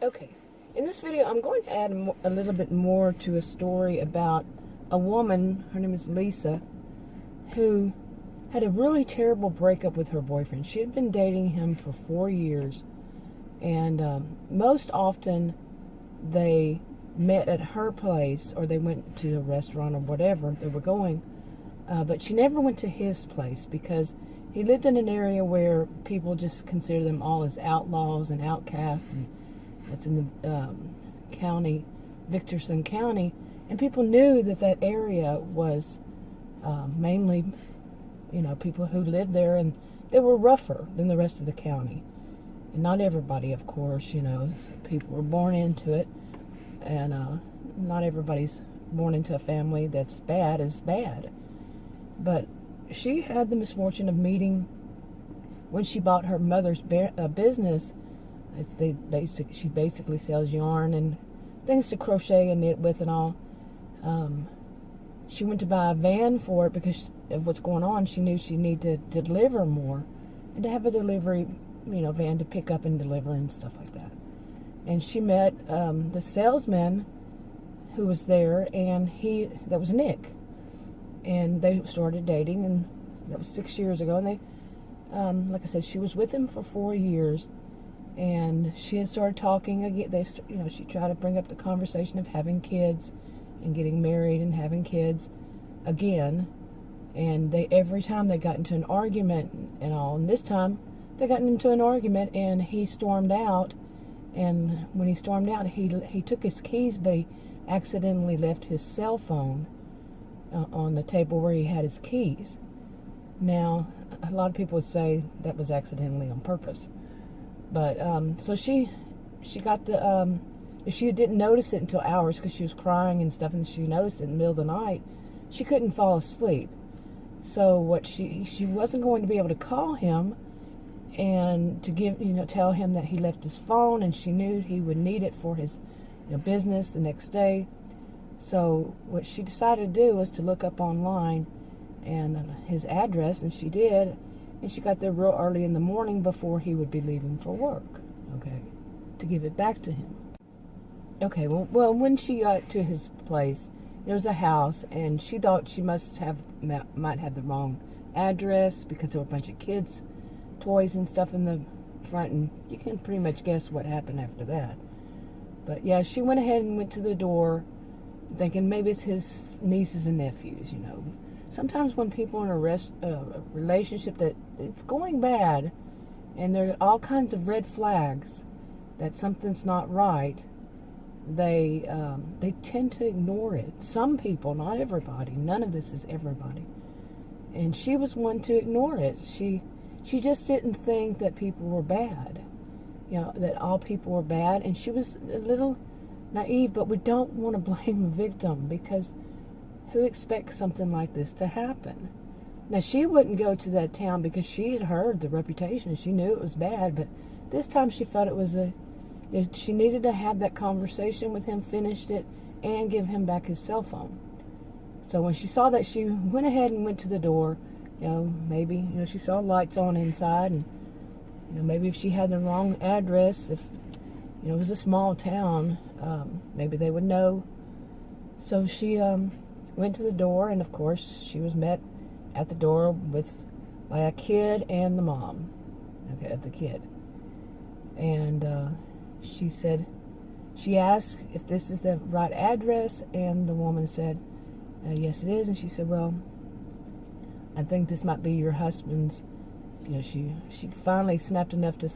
Okay, in this video I'm going to add a little bit more to a story about a woman, her name is Lisa, who had a really terrible breakup with her boyfriend. She had been dating him for 4 years, and most often they met at her place or they went to a restaurant or whatever they were going, but she never went to his place because he lived in an area where people just consider them all as outlaws and outcasts, and that's in the county, Victorson County, and people knew that area was mainly, people who lived there, and they were rougher than the rest of the county. And not everybody, of course, people were born into it, and not everybody's born into a family that's bad is bad. But she had the misfortune of meeting, when she bought her mother's business. She basically sells yarn and things to crochet and knit with and all. She went to buy a van for it because of what's going on. She knew she needed to deliver more and to have a delivery, van to pick up and deliver and stuff like that. And she met the salesman who was there, and that was Nick. And they started dating, and that was 6 years ago. And they, like I said, she was with him for 4 years. And she had started talking again. She tried to bring up the conversation of having kids and getting married and having kids again. And every time they got into an argument and all. And this time they got into an argument, and he stormed out. And when he stormed out, he took his keys, but he accidentally left his cell phone on the table where he had his keys. Now, a lot of people would say that was accidentally on purpose. But so she got she didn't notice it until hours because she was crying and stuff, and she noticed it in the middle of the night. She couldn't fall asleep. So she wasn't going to be able to call him and to tell him that he left his phone, and she knew he would need it for his business the next day. So what she decided to do was to look up online and his address, and she did. And she got there real early in the morning before he would be leaving for work, to give it back to him. Okay, well, when she got to his place, there was a house, and she thought she might have the wrong address because there were a bunch of kids' toys and stuff in the front, and you can pretty much guess what happened after that. But yeah, she went ahead and went to the door, thinking maybe it's his nieces and nephews, Sometimes when people are in a relationship that it's going bad, and there are all kinds of red flags that something's not right, they tend to ignore it. Some people, not everybody. None of this is everybody. And she was one to ignore it. She just didn't think that people were bad, that all people were bad. And she was a little naive, but we don't want to blame a victim, because who expects something like this to happen? Now, she wouldn't go to that town because she had heard the reputation. She knew it was bad, but this time she felt it was she needed to have that conversation with him, finished it, and give him back his cell phone. So when she saw that, she went ahead and went to the door. Maybe, she saw lights on inside, and, maybe if she had the wrong address, if, it was a small town, maybe they would know. So she, went to the door, and of course she was met at the door by a kid and the mom of the kid. And she asked if this is the right address, and the woman said, yes it is. And she said, well, I think this might be your husband's. She finally snapped enough to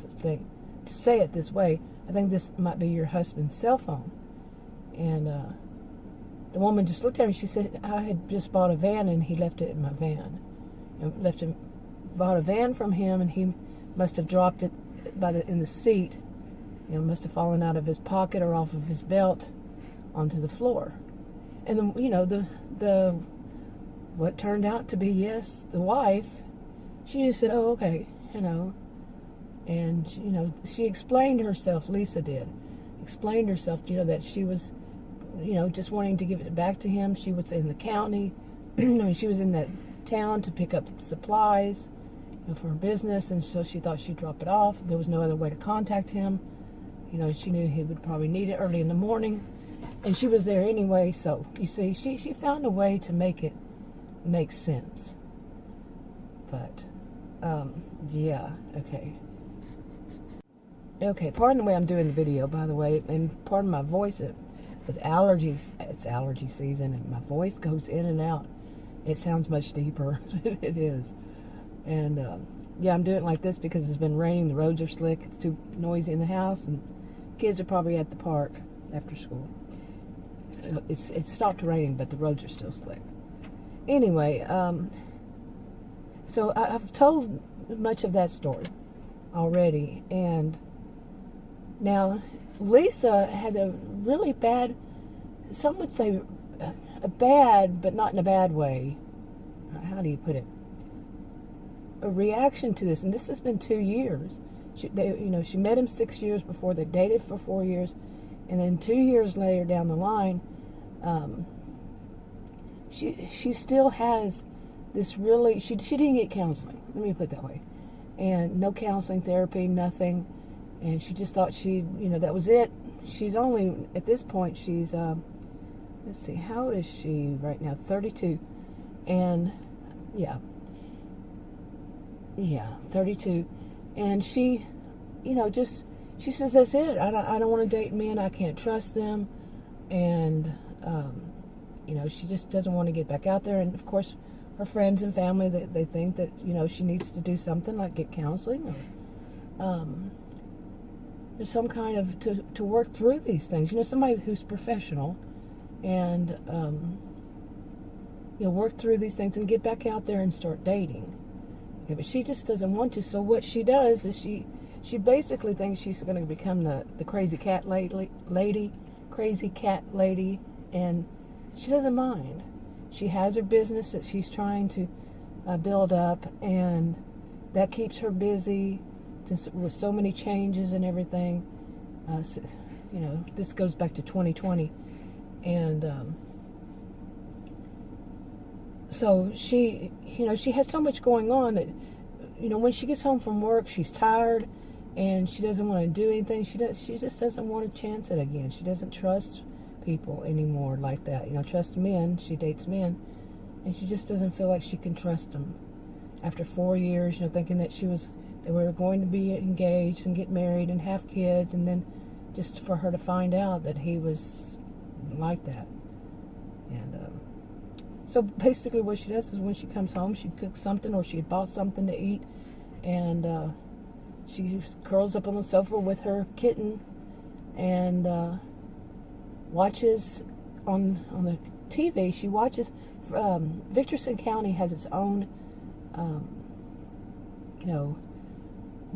say it this way. I think this might be your husband's cell phone. And the woman just looked at her, and she said, I had just bought a van, and he left it in my van. Bought a van from him, and he must have dropped it in the seat. Must have fallen out of his pocket or off of his belt onto the floor. And the what turned out to be, yes, the wife, she just said, oh, okay, and she explained herself. Lisa did explained herself, that she was just wanting to give it back to him. She was in the county. She was in that town to pick up supplies for her business, and so she thought she'd drop it off. There was no other way to contact him. she knew he would probably need it early in the morning, and she was there anyway. So you see, she found a way to make it make sense. But yeah, okay, pardon the way I'm doing the video, by the way, and pardon my voice. With allergies, it's allergy season, and my voice goes in and out. It sounds much deeper than it is. And yeah, I'm doing it like this because it's been raining, the roads are slick, it's too noisy in the house, and kids are probably at the park after school. It's stopped raining, but the roads are still slick. Anyway, so I've told much of that story already, and now Lisa had a really bad, some would say a bad, but not in a bad way. How do you put it? A reaction to this, and this has been 2 years. She met him 6 years before. They dated for 4 years, and then 2 years later down the line, she still has this really. She didn't get counseling. Let me put it that way, and no counseling, therapy, nothing. And she just thought that was it. She's only, at this point, she's, let's see, how old is she right now? 32. And, yeah, 32. And she, she says, that's it. I don't want to date men. I can't trust them. And, she just doesn't want to get back out there. And, of course, her friends and family, they think that, she needs to do something like get counseling or, there's some kind of, to work through these things. Somebody who's professional and, work through these things and get back out there and start dating. Okay, but she just doesn't want to. So what she does is she basically thinks she's going to become the crazy cat lady, and she doesn't mind. She has her business that she's trying to build up, and that keeps her busy. With so many changes and everything, this goes back to 2020, and so she has so much going on that, when she gets home from work, she's tired, and she doesn't want to do anything. She just doesn't want to chance it again. She doesn't trust people anymore like that. Trust men. She dates men, and she just doesn't feel like she can trust them. After 4 years, thinking that they were going to be engaged and get married and have kids, and then just for her to find out that he was like that. And so basically what she does is when she comes home, she cooks something, or she had bought something to eat, and she curls up on the sofa with her kitten and watches on the TV. She watches, Victorson County has its own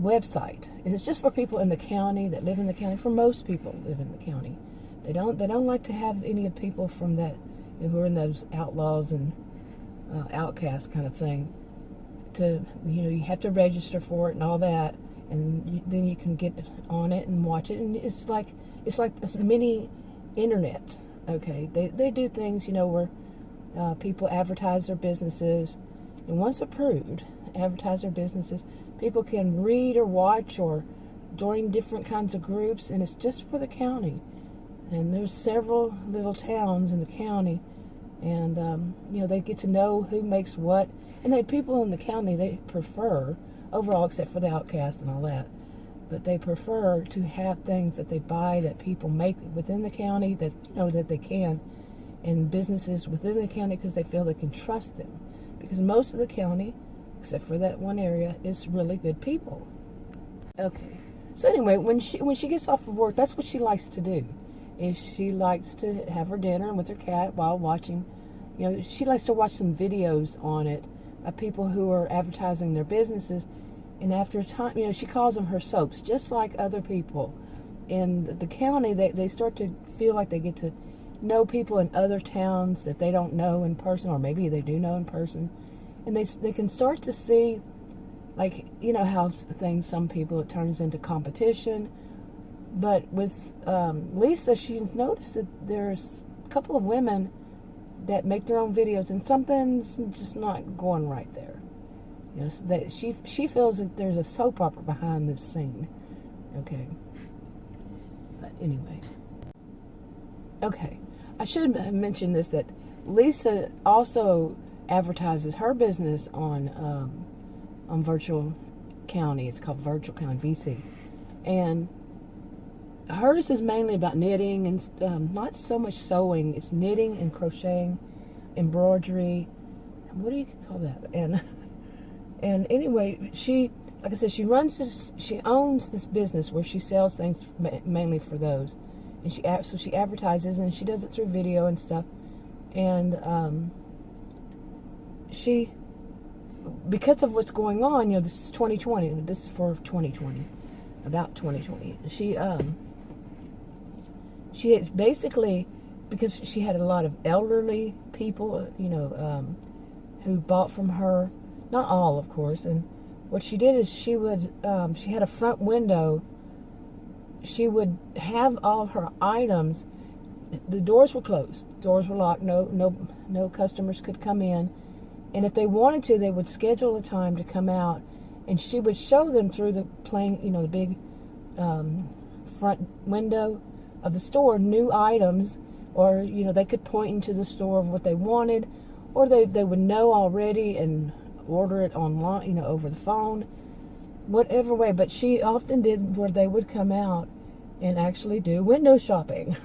website, and it's just for people in the county that live in the county. For most people live in the county, they don't like to have any of people from that who are in those outlaws and outcasts kind of thing. You have to register for it and all that, and then you can get on it and watch it, and it's like a mini internet. Okay, they do things where people advertise their businesses, and once approved, advertise their businesses. People can read or watch or join different kinds of groups, and it's just for the county. And there's several little towns in the county, and they get to know who makes what. And the people in the county, they prefer, overall, except for the outcast and all that, but they prefer to have things that they buy that people make within the county that that they can, and businesses within the county, because they feel they can trust them, because most of the county, except for that one area, is really good people. Okay, so anyway, when she gets off of work, that's what she likes to do. Is she likes to have her dinner with her cat while watching. She likes to watch some videos on it of people who are advertising their businesses, and after a time, she calls them her soaps, just like other people in the county. They start to feel like they get to know people in other towns that they don't know in person, or maybe they do know in person. And they can start to see, like, how some people, it turns into competition. But with Lisa, she's noticed that there's a couple of women that make their own videos, and something's just not going right there. That she feels that there's a soap opera behind this scene. Okay. anyway. Okay, I should have mentioned this, that Lisa also advertises her business on Virtual County. It's called Virtual County VC, and hers is mainly about knitting and not so much sewing. It's knitting and crocheting, embroidery. What do you call that? And anyway, she, like I said, she owns this business where she sells things mainly for those, and she advertises, and she does it through video and stuff, and she, because of what's going on, this is 2020. This is for 2020, about 2020. She had basically, because she had a lot of elderly people, who bought from her. Not all, of course. And what she did is she had a front window. She would have all of her items. The doors were closed. Doors were locked. No customers could come in. And if they wanted to, they would schedule a time to come out, and she would show them through the the big front window of the store, new items, or they could point into the store of what they wanted, or they would know already and order it online, over the phone, whatever way. But she often did where they would come out and actually do window shopping.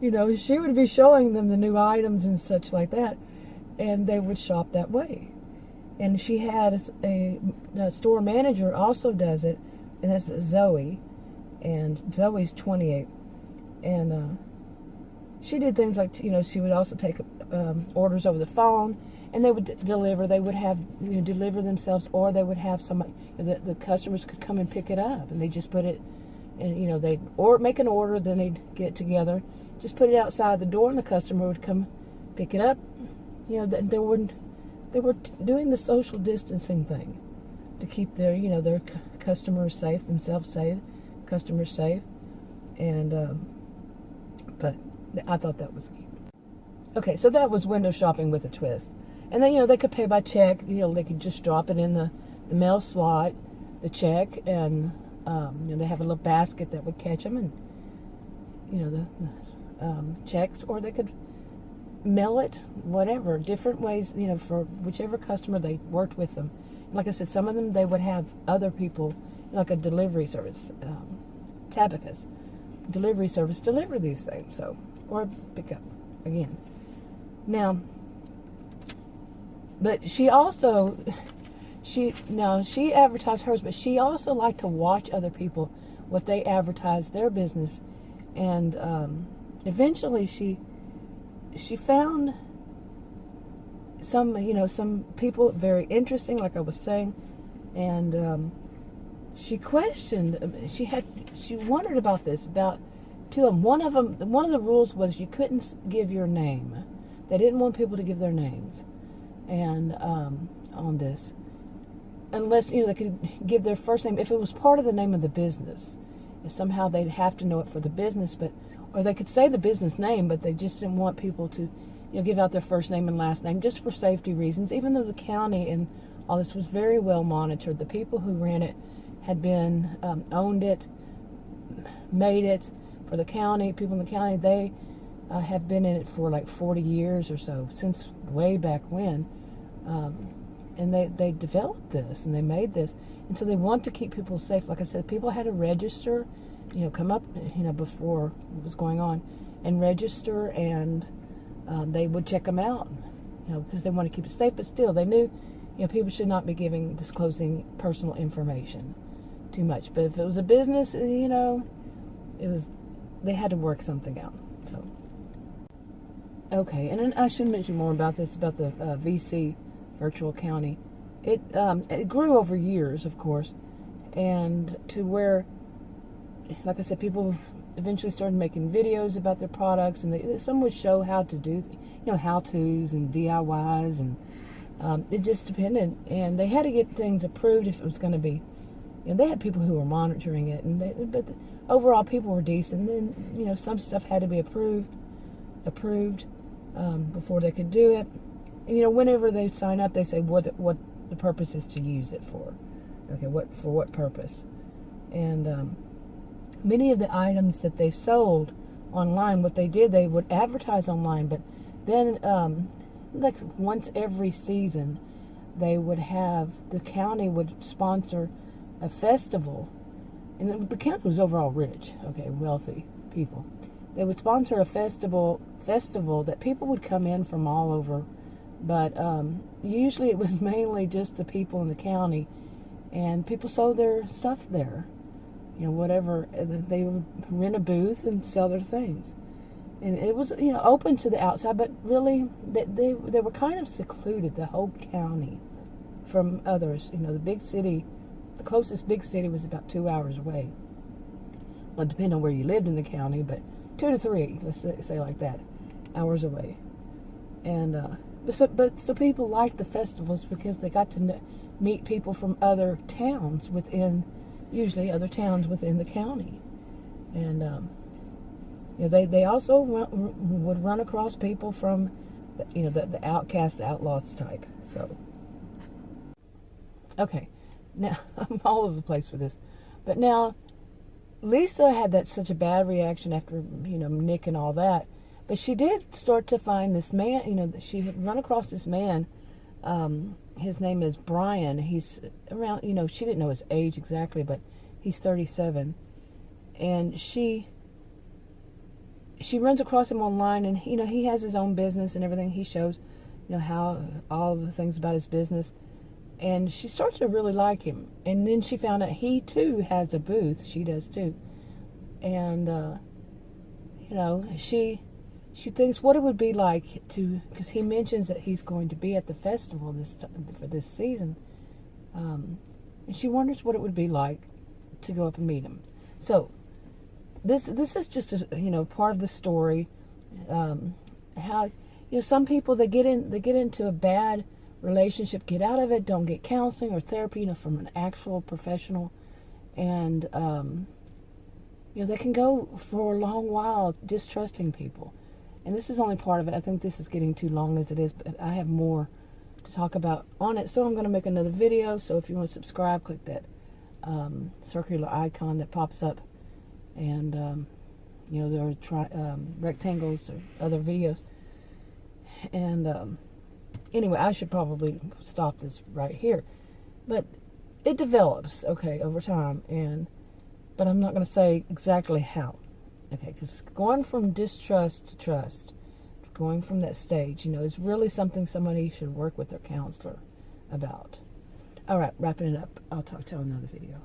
She would be showing them the new items and such like that, and they would shop that way. And she had a store manager also does it, and that's Zoe, and Zoe's 28, and she did things like, she would also take orders over the phone, and they would deliver. They would have deliver themselves, or they would have somebody, the customers could come and pick it up, and they just put it, and they'd make an order, then they'd get together, just put it outside the door, and the customer would come pick it up. They were doing the social distancing thing to keep their customers safe, themselves safe, customers safe, and but I thought that was cute. Okay, so that was window shopping with a twist. And then, they could pay by check. They could just drop it in the mail slot, the check, and, they have a little basket that would catch them, and, the checks, or they could mail it, whatever, different ways, for whichever customer they worked with them. Like I said, some of them, they would have other people, like a delivery service, Tabacus delivery service, deliver these things, or pick up again. Now, but she also, she advertised hers, but she also liked to watch other people, what they advertise their business, and eventually she found some people very interesting, like I was saying, and she questioned. She wondered about this, about two of them. One of the rules was you couldn't give your name. They didn't want people to give their names, and on this, unless they could give their first name if it was part of the name of the business. If somehow they'd have to know it for the business, or they could say the business name, but they just didn't want people to give out their first name and last name, just for safety reasons. Even though the county and all this was very well monitored, the people who ran it had been owned it, made it for the county. People in the county, they have been in it for like 40 years or so, since way back when, and they developed this and they made this, and so they want to keep people safe. Like I said, people had to register, come up, before what was going on, and register, and they would check them out, because they want to keep it safe. But still, they knew, people should not be disclosing personal information too much. But if it was a business, they had to work something out. So, okay, and then I should mention more about this, about the VC, Virtual County. It grew over years, of course, and to where, like I said, people eventually started making videos about their products, and some would show how to do, how-tos and DIYs, and it just depended. And they had to get things approved if it was going to be, they had people who were monitoring it, but overall people were decent. And then, some stuff had to be approved before they could do it. And, whenever they sign up, they say what the purpose is to use it for. Okay, for what purpose? And many of the items that they sold online, what they did, they would advertise online, but then like once every season, they would have, the county would sponsor a festival, and the county was overall rich, okay, wealthy people. They would sponsor a festival that people would come in from all over, but usually it was mainly just the people in the county, and people sold their stuff there. You know, whatever, they would rent a booth and sell their things. And it was, you know, open to the outside, but really, they were kind of secluded, the whole county, from others. You know, the big city, the closest big city was about 2 hours away. Well, depending on where you lived in the county, but 2 to 3, let's say like that, hours away. And so people liked the festivals because they got to meet people from other towns usually other towns within the county. And you know, they also would run across people from the outcast, outlaws type. So okay, now I'm all over the place with this, but now Lisa had such a bad reaction after, you know, Nick and all that, but she did start to find this man. You know, she had run across this man. His name is Brian. He's around, you know, she didn't know his age exactly, but he's 37, and she runs across him online, and you know, he has his own business and everything. He shows, you know, how all of the things about his business, and she starts to really like him. And then she found out he too has a booth. She does too, and you know, she thinks what it would be like to, because he mentions that he's going to be at the festival for this season, and she wonders what it would be like to go up and meet him. So this is just a, you know, part of the story. How, you know, some people, they get into a bad relationship, get out of it, don't get counseling or therapy, you know, from an actual professional, and you know, they can go for a long while distrusting people. And this is only part of it. I think this is getting too long as it is, but I have more to talk about on it. So I'm going to make another video. So if you want to subscribe, click that circular icon that pops up. And, you know, there are rectangles or other videos. And anyway, I should probably stop this right here. But it develops, okay, over time. But I'm not going to say exactly how. Okay, because going from distrust to trust, going from that stage, you know, is really something somebody should work with their counselor about. All right, wrapping it up. I'll talk to you on another video.